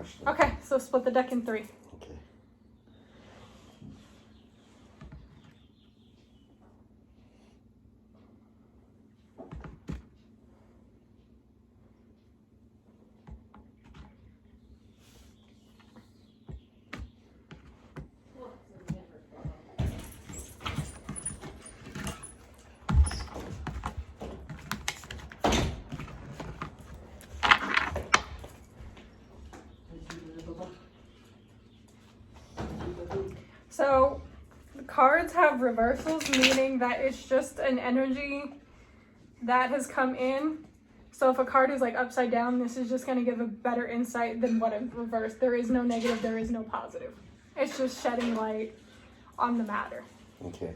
question. Okay, so split the deck in 3. Okay. So, cards have reversals, meaning that it's just an energy that has come in. So if a card is like upside down, this is just going to give a better insight than what it reversed. There is no negative, there is no positive. It's just shedding light on the matter. Okay.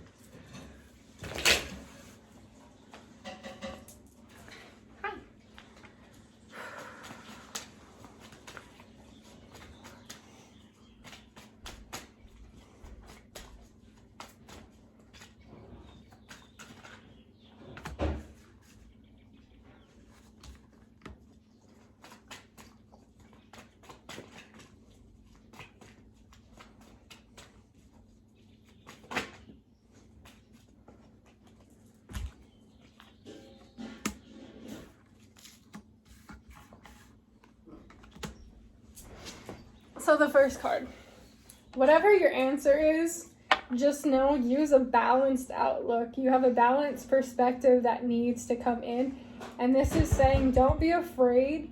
So the first card, whatever your answer is, just know, use a balanced outlook. You have a balanced perspective that needs to come in. And this is saying, don't be afraid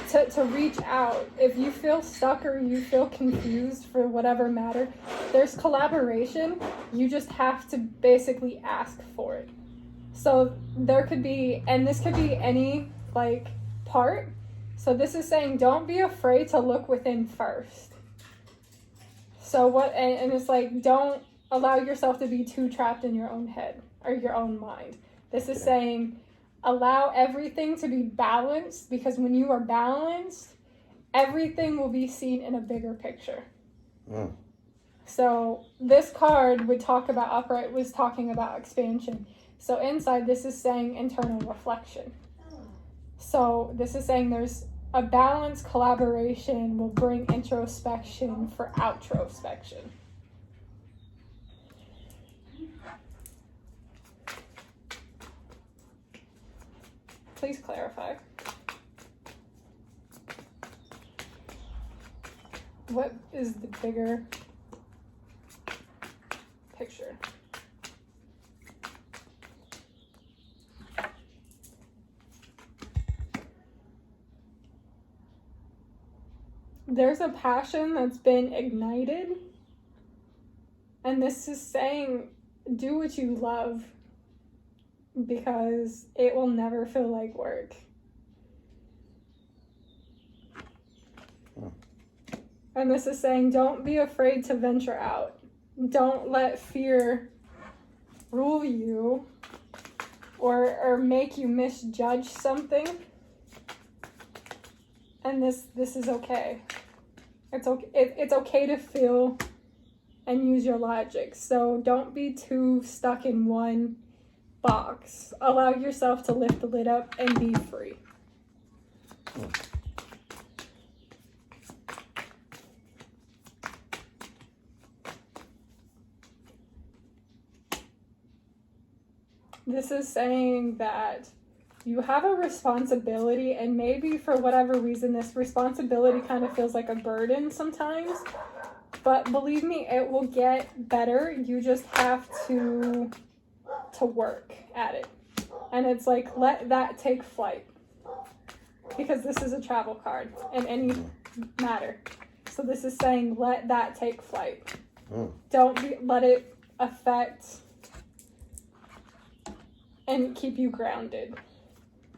to reach out. If you feel stuck or you feel confused for whatever matter, there's collaboration. You just have to basically ask for it. So there could be, and this could be any like part. So this is saying, don't be afraid to look within first. So what, and it's like, don't allow yourself to be too trapped in your own head or your own mind. This is saying, allow everything to be balanced, because when you are balanced, everything will be seen in a bigger picture. Mm. So this card would talk about upright, was talking about expansion. So inside, this is saying internal reflection. So this is saying there's a balanced collaboration will bring introspection for outrospection. Please clarify. What is the bigger picture? There's a passion that's been ignited, and this is saying, do what you love, because it will never feel like work. And this is saying, don't be afraid to venture out. Don't let fear rule you or make you misjudge something. And this is okay. It's okay. It's okay to feel and use your logic. So don't be too stuck in one box. Allow yourself to lift the lid up and be free. This is saying that you have a responsibility, and maybe for whatever reason, this responsibility kind of feels like a burden sometimes. But believe me, it will get better. You just have to work at it. And it's like, let that take flight. Because this is a travel card in any matter. So this is saying, let that take flight. Don't let it affect and keep you grounded.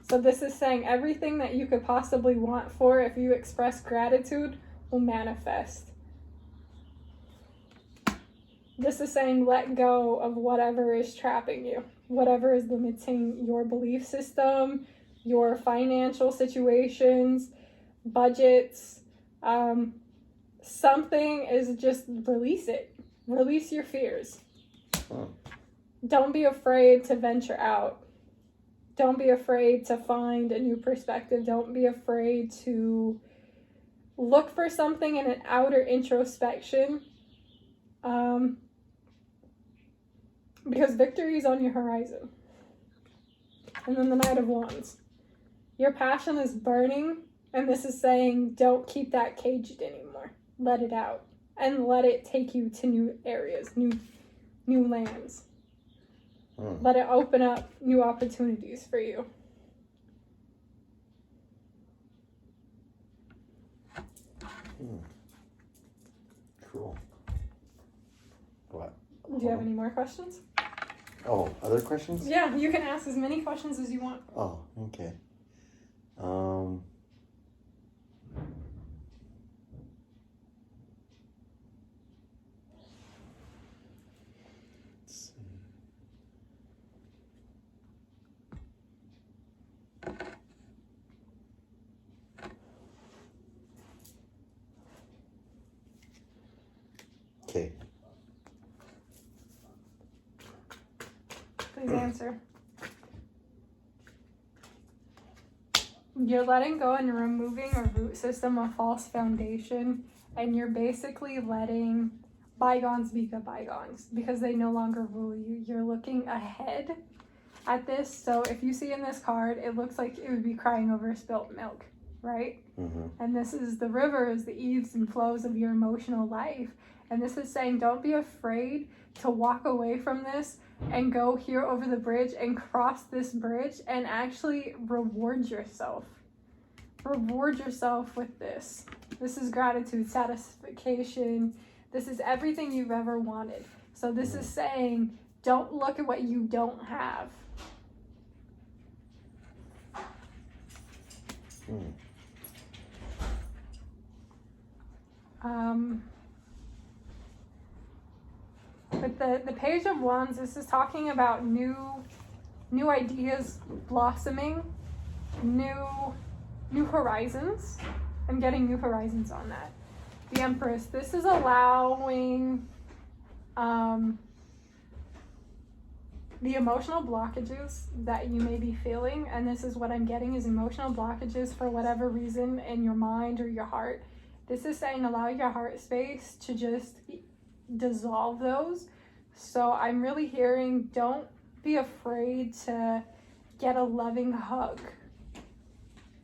So this is saying everything that you could possibly want for, if you express gratitude, will manifest. This is saying let go of whatever is trapping you, whatever is limiting your belief system, your financial situations, budgets. Something is, just release it. Release your fears. Don't be afraid to venture out. Don't be afraid to find a new perspective. Don't be afraid to Look for something in an outer introspection. Because victory is on your horizon. And then the Knight of Wands. Your passion is burning, and this is saying don't keep that caged anymore. Let it out. And let it take you to new areas, new lands. Let it open up new opportunities for you. Cool. What? Do you have any more questions? Oh, other questions? Yeah, you can ask as many questions as you want. Oh, okay. Let's see. Okay. Please answer. You're letting go and removing a root system, a false foundation, and you're basically letting bygones be good bygones because they no longer rule you. You're looking ahead at this. So if you see in this card, it looks like it would be crying over spilt milk, right? And this is the rivers, the ebbs and flows of your emotional life. And this is saying don't be afraid to walk away from this and go here over the bridge and cross this bridge and actually reward yourself. Reward yourself with this. This is gratitude, satisfaction. This is everything you've ever wanted. So this is saying don't look at what you don't have. With the Page of Wands, this is talking about new ideas blossoming, new horizons. I'm getting new horizons on that. The Empress, this is allowing the emotional blockages that you may be feeling, and this is what I'm getting is emotional blockages for whatever reason in your mind or your heart. This is saying allow your heart space to just dissolve those. So I'm really hearing don't be afraid to get a loving hug.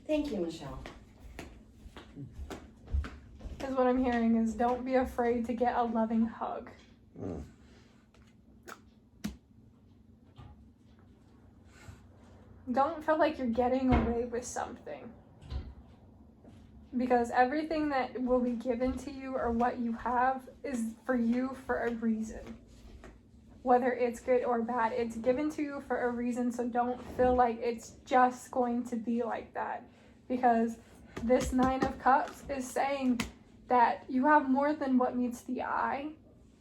Thank you, Michelle. Is what I'm hearing is don't be afraid to get a loving hug. Don't feel like you're getting away with something. Because everything that will be given to you or what you have is for you for a reason. Whether it's good or bad, it's given to you for a reason, so don't feel like it's just going to be like that. Because this Nine of Cups is saying that you have more than what meets the eye,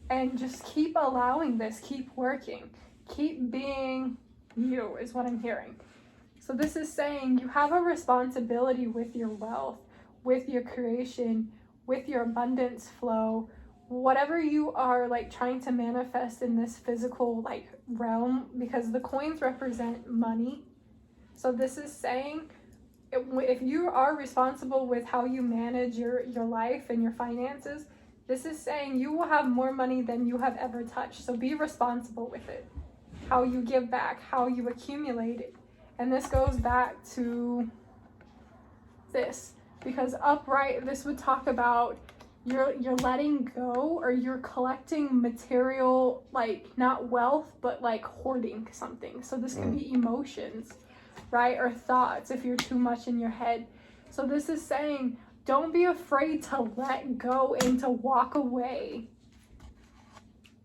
and just keep allowing this, keep working, keep being you is what I'm hearing. So this is saying you have a responsibility with your wealth, with your creation, with your abundance flow, whatever you are like trying to manifest in this physical like realm, because the coins represent money. So this is saying if you are responsible with how you manage your life and your finances, this is saying you will have more money than you have ever touched. So be responsible with it. How you give back, how you accumulate it. And this goes back to this. Because upright, this would talk about you're letting go, or you're collecting material, like not wealth, but like hoarding something. So this could be emotions, right? Or thoughts if you're too much in your head. So this is saying don't be afraid to let go and to walk away,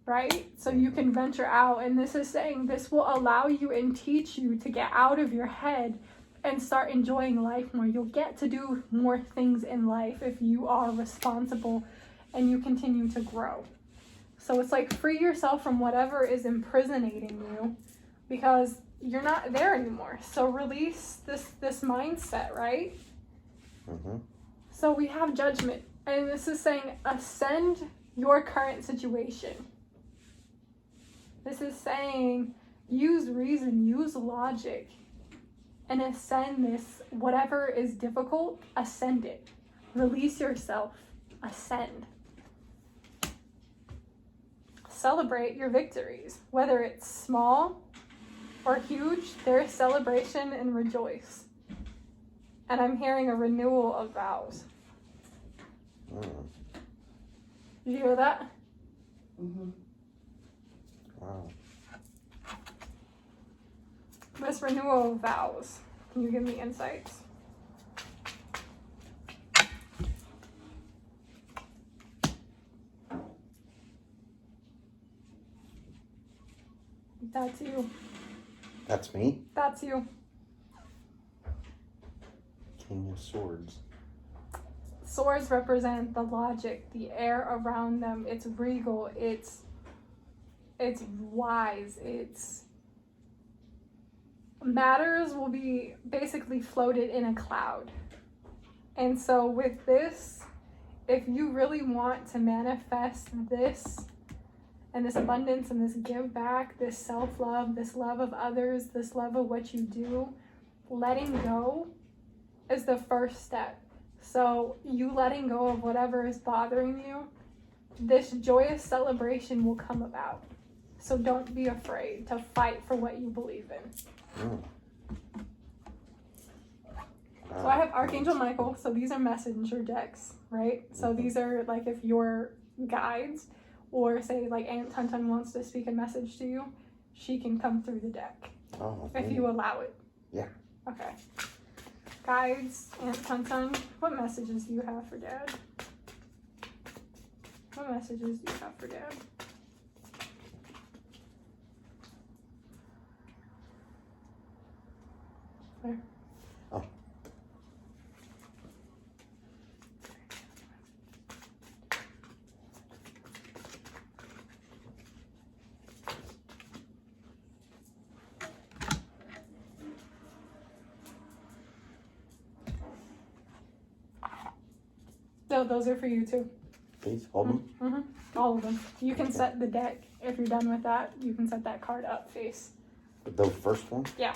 right? So you can venture out. And this is saying this will allow you and teach you to get out of your head and start enjoying life more. You'll get to do more things in life if you are responsible and you continue to grow. So it's like free yourself from whatever is imprisonating you, because you're not there anymore. So release this mindset, right? So we have Judgment, and this is saying ascend your current situation. This is saying use reason, use logic, and ascend this, whatever is difficult, ascend it. Release yourself. Ascend. Celebrate your victories. Whether it's small or huge, there is celebration and rejoice. And I'm hearing a renewal of vows. Did you hear that? Mm-hmm. Wow. This renewal of vows. Can you give me insights? That's you. That's me? That's you. King of Swords. Swords represent the logic, the air around them. It's regal. It's wise. It's matters will be basically floated in a cloud. And so with this, if you really want to manifest this and this abundance and this give back, this self-love, this love of others, this love of what you do, letting go is the first step. So you letting go of whatever is bothering you, this joyous celebration will come about. So don't be afraid to fight for what you believe in. So I have Archangel Michael, so these are messenger decks, right? So these are like if your guides, or say like Aunt Tuntun wants to speak a message to you, she can come through the deck. Oh, if you allow it. Yeah. Okay. Guides, Aunt Tuntun, what messages do you have for Dad? What messages do you have for Dad? Where? Oh. No, those are for you too. Please hold them. Mm-hmm. All of them. You can set the deck. If you're done with that, you can set that card up face. The first one? Yeah.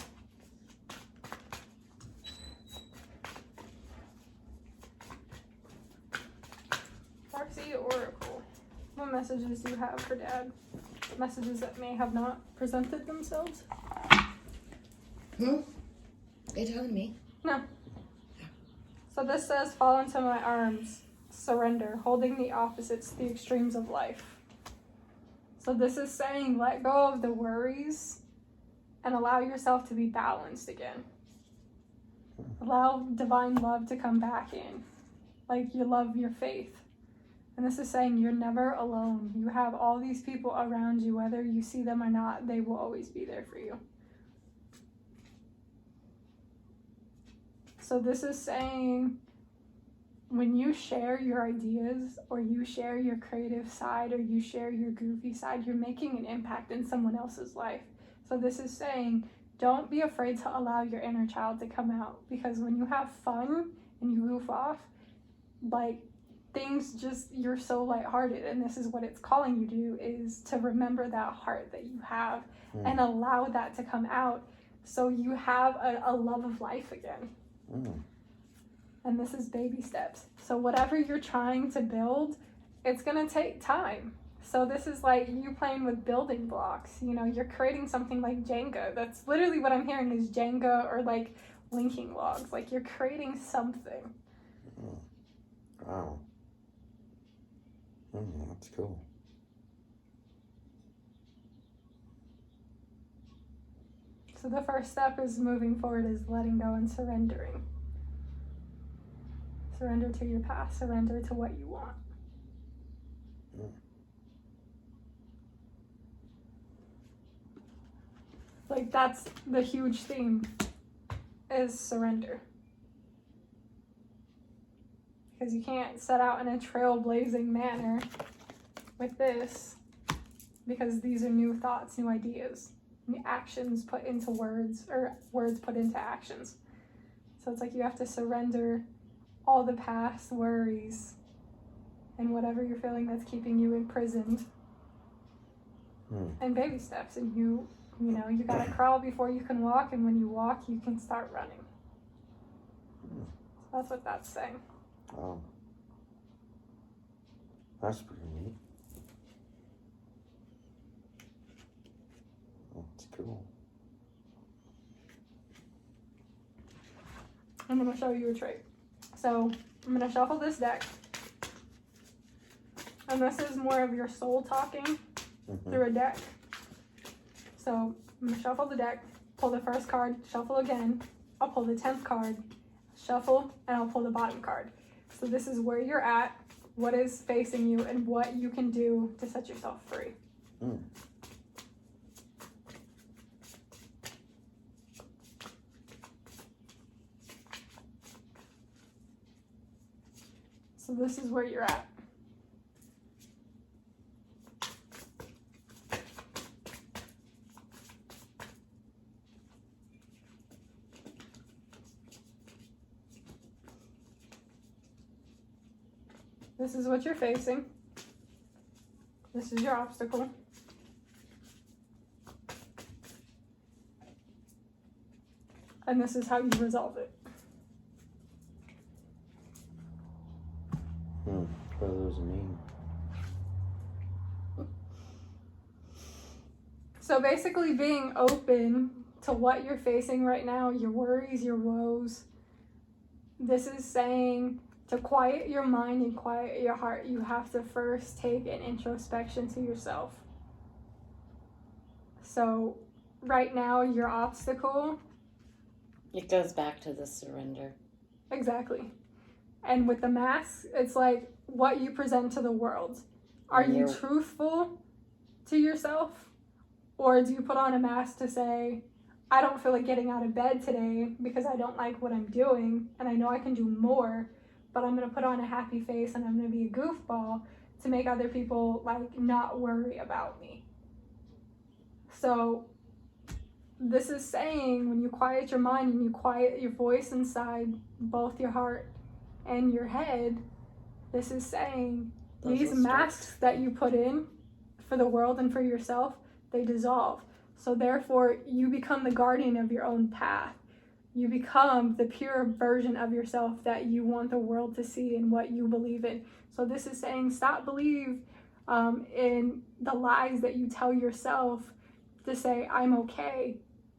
Darcy Oracle. What messages do you have for Dad? Messages that may have not presented themselves? Are you telling me? No. So this says, fall into my arms, surrender, holding the opposites, the extremes of life. So this is saying, let go of the worries and allow yourself to be balanced again. Allow divine love to come back in, like your love, your faith. And this is saying you're never alone. You have all these people around you, whether you see them or not, they will always be there for you. So this is saying when you share your ideas or you share your creative side or you share your goofy side, you're making an impact in someone else's life. So this is saying don't be afraid to allow your inner child to come out, because when you have fun and you goof off, like things just, you're so lighthearted, and this is what it's calling you to do, is to remember that heart that you have and allow that to come out so you have a love of life again. And this is baby steps. So whatever you're trying to build, it's gonna take time. So this is like you playing with building blocks. You know, you're creating something like Jenga. That's literally what I'm hearing is Jenga, or like linking logs. Like you're creating something. Wow. That's cool. So the first step is moving forward, is letting go and surrendering. Surrender to your past, surrender to what you want. Like that's the huge theme, is surrender. Because you can't set out in a trailblazing manner with this, because these are new thoughts, new ideas, new actions put into words, or words put into actions. So it's like you have to surrender all the past worries and whatever you're feeling that's keeping you imprisoned. And baby steps, and you know, you gotta crawl before you can walk, and when you walk, you can start running. So that's what that's saying. Oh. That's pretty neat. That's cool. I'm going to show you a trait. So I'm going to shuffle this deck. And this is more of your soul talking through a deck. So I'm going to shuffle the deck, pull the first card, shuffle again. I'll pull the 10th card, shuffle, and I'll pull the bottom card. So this is where you're at, what is facing you, and what you can do to set yourself free. Mm. So this is where you're at. This is what you're facing. This is your obstacle. And this is how you resolve it. What do those mean? So basically being open to what you're facing right now, your worries, your woes. This is saying to quiet your mind and quiet your heart, you have to first take an introspection to yourself. So right now, your obstacle. It goes back to the surrender. Exactly. And with the mask, it's like what you present to the world. Are you truthful to yourself? Or do you put on a mask to say, I don't feel like getting out of bed today because I don't like what I'm doing and I know I can do more, but I'm going to put on a happy face and I'm going to be a goofball to make other people like not worry about me. So this is saying when you quiet your mind and you quiet your voice inside both your heart and your head, this is saying these masks that you put in for the world and for yourself, they dissolve. So therefore, you become the guardian of your own path. You become the pure version of yourself that you want the world to see and what you believe in. So this is saying stop believe in the lies that you tell yourself to say, I'm okay,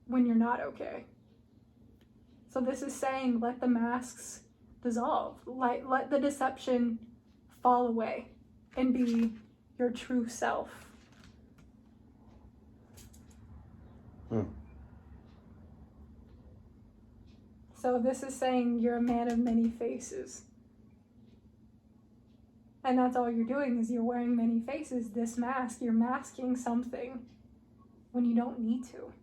when you're not okay. So this is saying let the masks dissolve. Let the deception fall away and be your true self. So this is saying you're a man of many faces. And that's all you're doing is you're wearing many faces. This mask, you're masking something when you don't need to.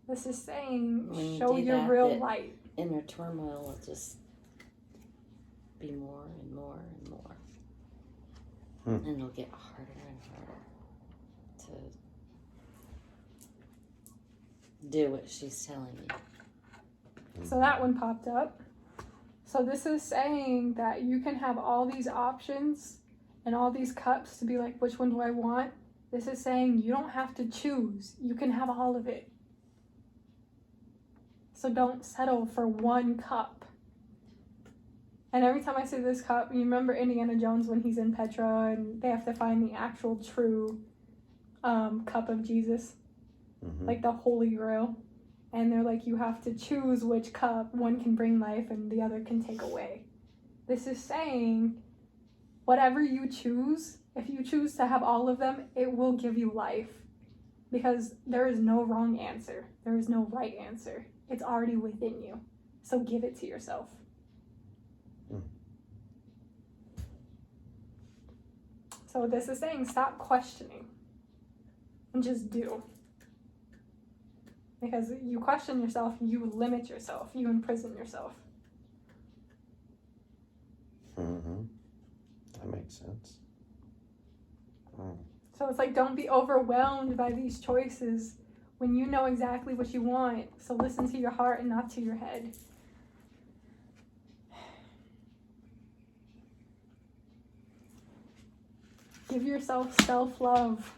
This is saying show your real light. Inner turmoil will just be more and more and more. And it'll get harder and harder to do what she's telling you. So that one popped up. So this is saying that you can have all these options and all these cups to be like, which one do I want? This is saying you don't have to choose. You can have all of it. So don't settle for one cup. And every time I say this cup, you remember Indiana Jones when he's in Petra and they have to find the actual true cup of Jesus, like the Holy Grail. And they're like, you have to choose which cup. One can bring life and the other can take away. This is saying whatever you choose, if you choose to have all of them, it will give you life. Because there is no wrong answer. There is no right answer. It's already within you. So give it to yourself. So this is saying stop questioning and just do. Because you question yourself, you limit yourself, you imprison yourself. That makes sense. So it's like, don't be overwhelmed by these choices when you know exactly what you want. So listen to your heart and not to your head. Give yourself self-love.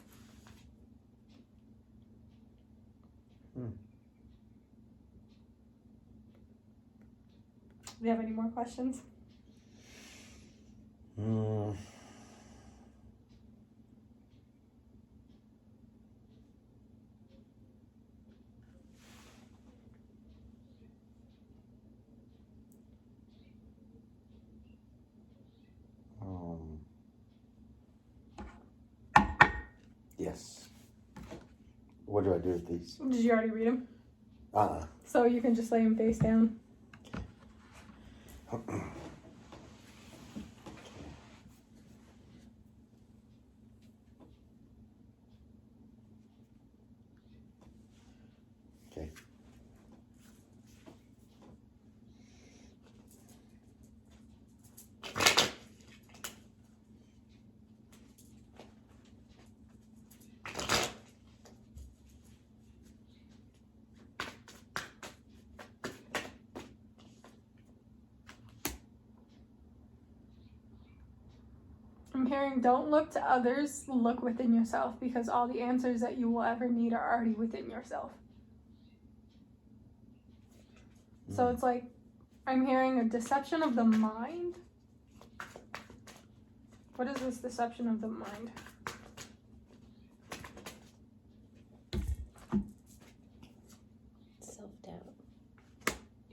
Do you have any more questions? Yes. What do I do with these? Did you already read them? So you can just lay them face down. Okay. I'm hearing, don't look to others, look within yourself, because all the answers that you will ever need are already within yourself. So it's like, I'm hearing a deception of the mind. What is this deception of the mind? Self-doubt.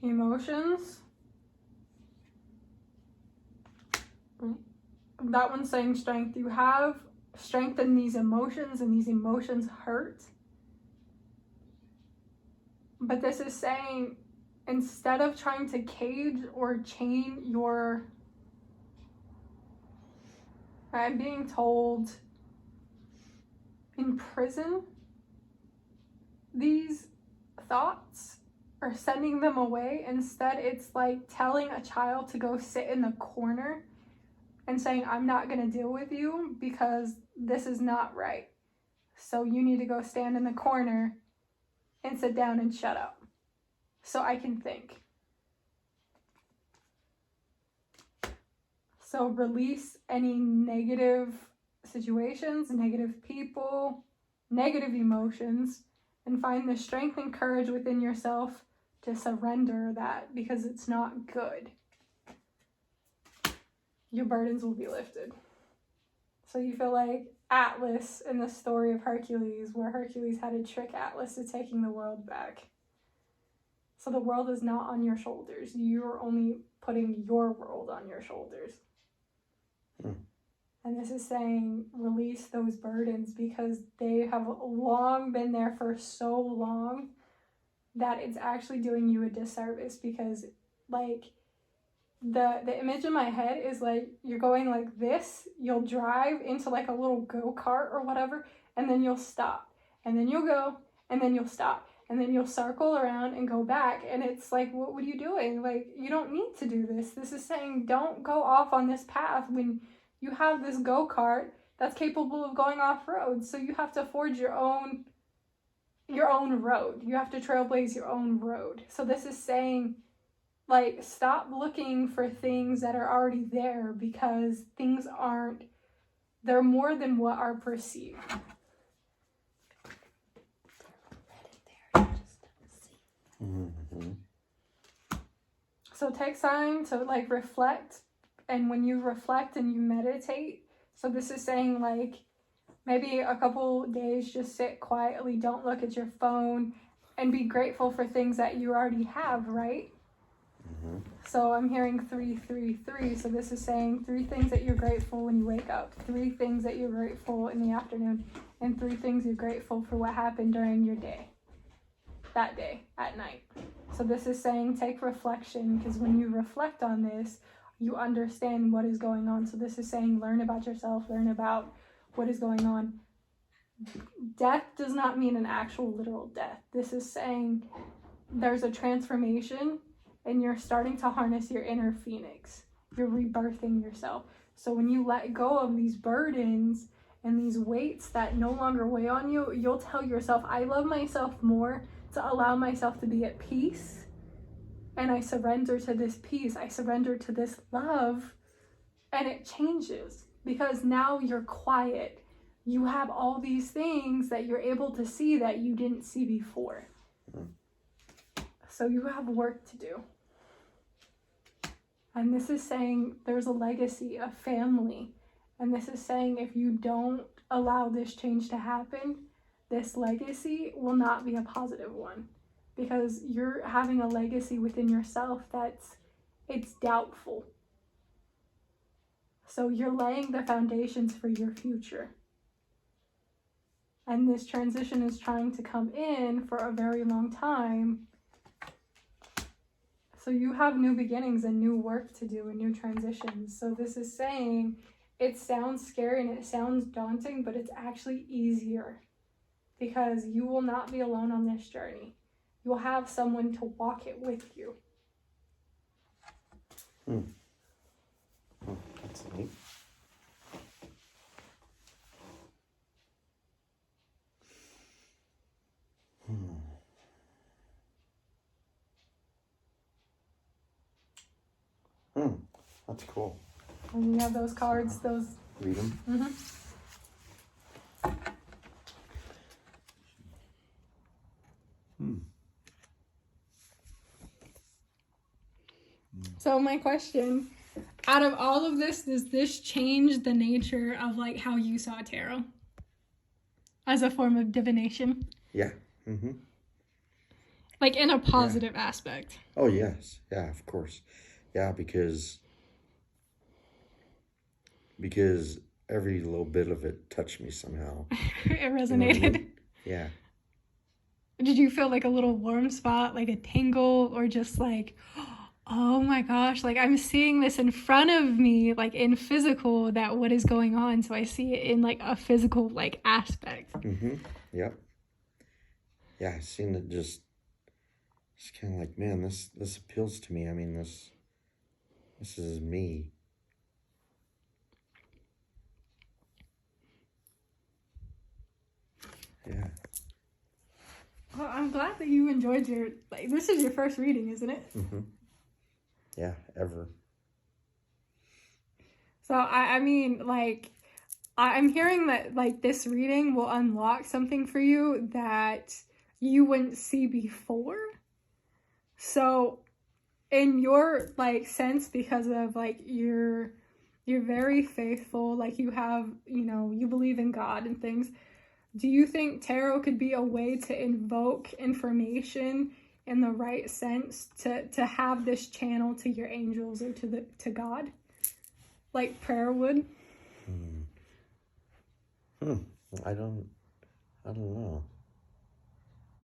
Emotions. That one's saying strength. You have strength in these emotions, and these emotions hurt. But this is saying, instead of trying to cage or chain your... I'm being told imprison these thoughts or sending them away. Instead, it's like telling a child to go sit in the corner and saying, I'm not going to deal with you because this is not right. So you need to go stand in the corner and sit down and shut up so I can think. So release any negative situations, negative people, negative emotions, and find the strength and courage within yourself to surrender that, because it's not good. Your burdens will be lifted. So you feel like Atlas in the story of Hercules, where Hercules had to trick Atlas to taking the world back. So the world is not on your shoulders. You're only putting your world on your shoulders. And this is saying release those burdens, because they have long been there for so long that it's actually doing you a disservice. Because like the image in my head is like you're going like this, you'll drive into like a little go-kart or whatever, and then you'll stop, and then you'll go, and then you'll stop, and then you'll circle around and go back. And it's like, what are you doing? Like, you don't need to do this. This is saying don't go off on this path when you have this go-kart that's capable of going off-road. So you have to forge your own road. You have to trailblaze your own road. So this is saying, like, stop looking for things that are already there, because things aren't, they're more than what are perceived. So take time to like reflect. And when you reflect and you meditate, so this is saying like maybe a couple days, just sit quietly, don't look at your phone, and be grateful for things that you already have, right? So I'm hearing 333. So this is saying 3 things that you're grateful when you wake up, 3 things that you're grateful in the afternoon, and 3 things you're grateful for what happened during your day, that day, at night. So this is saying take reflection, because when you reflect on this, you understand what is going on. So this is saying learn about yourself, learn about what is going on. Death does not mean an actual literal death. This is saying there's a transformation, and you're starting to harness your inner phoenix. You're rebirthing yourself. So when you let go of these burdens and these weights that no longer weigh on you, you'll tell yourself, I love myself more to allow myself to be at peace. And I surrender to this peace. I surrender to this love. And it changes, because now you're quiet. You have all these things that you're able to see that you didn't see before. So you have work to do. And this is saying there's a legacy, a family. And this is saying if you don't allow this change to happen, this legacy will not be a positive one. Because you're having a legacy within yourself it's doubtful. So you're laying the foundations for your future. And this transition is trying to come in for a very long time. So you have new beginnings and new work to do and new transitions. So this is saying it sounds scary and it sounds daunting, but it's actually easier because you will not be alone on this journey. You'll have someone to walk it with you. That's neat. That's cool. And you have those cards, those. Read them. Mm-hmm. So my question, out of all of this, does this change the nature of like how you saw tarot as a form of divination? Yeah. Mm-hmm. Like in a positive aspect. Oh, yes. Yeah, of course. Yeah, because every little bit of it touched me somehow. It resonated. You know what I mean? Yeah. Did you feel like a little warm spot, like a tingle, or just like, oh my gosh, like I'm seeing this in front of me, like in physical, that what is going on. So I see it in like a physical like aspect. Mm-hmm. Yep. Yeah, I seen it just kind of like, man, this appeals to me. I mean, this is me. Yeah. Well, I'm glad that you enjoyed this is your first reading, isn't it? Mm-hmm. Yeah, ever. So, I mean, like, I'm hearing that, like, this reading will unlock something for you that you wouldn't see before. So, in your, like, sense, because of, like, you're very faithful, like, you have, you believe in God and things. Do you think tarot could be a way to invoke information in the right sense to have this channel to your angels or to God, like prayer would? I don't know.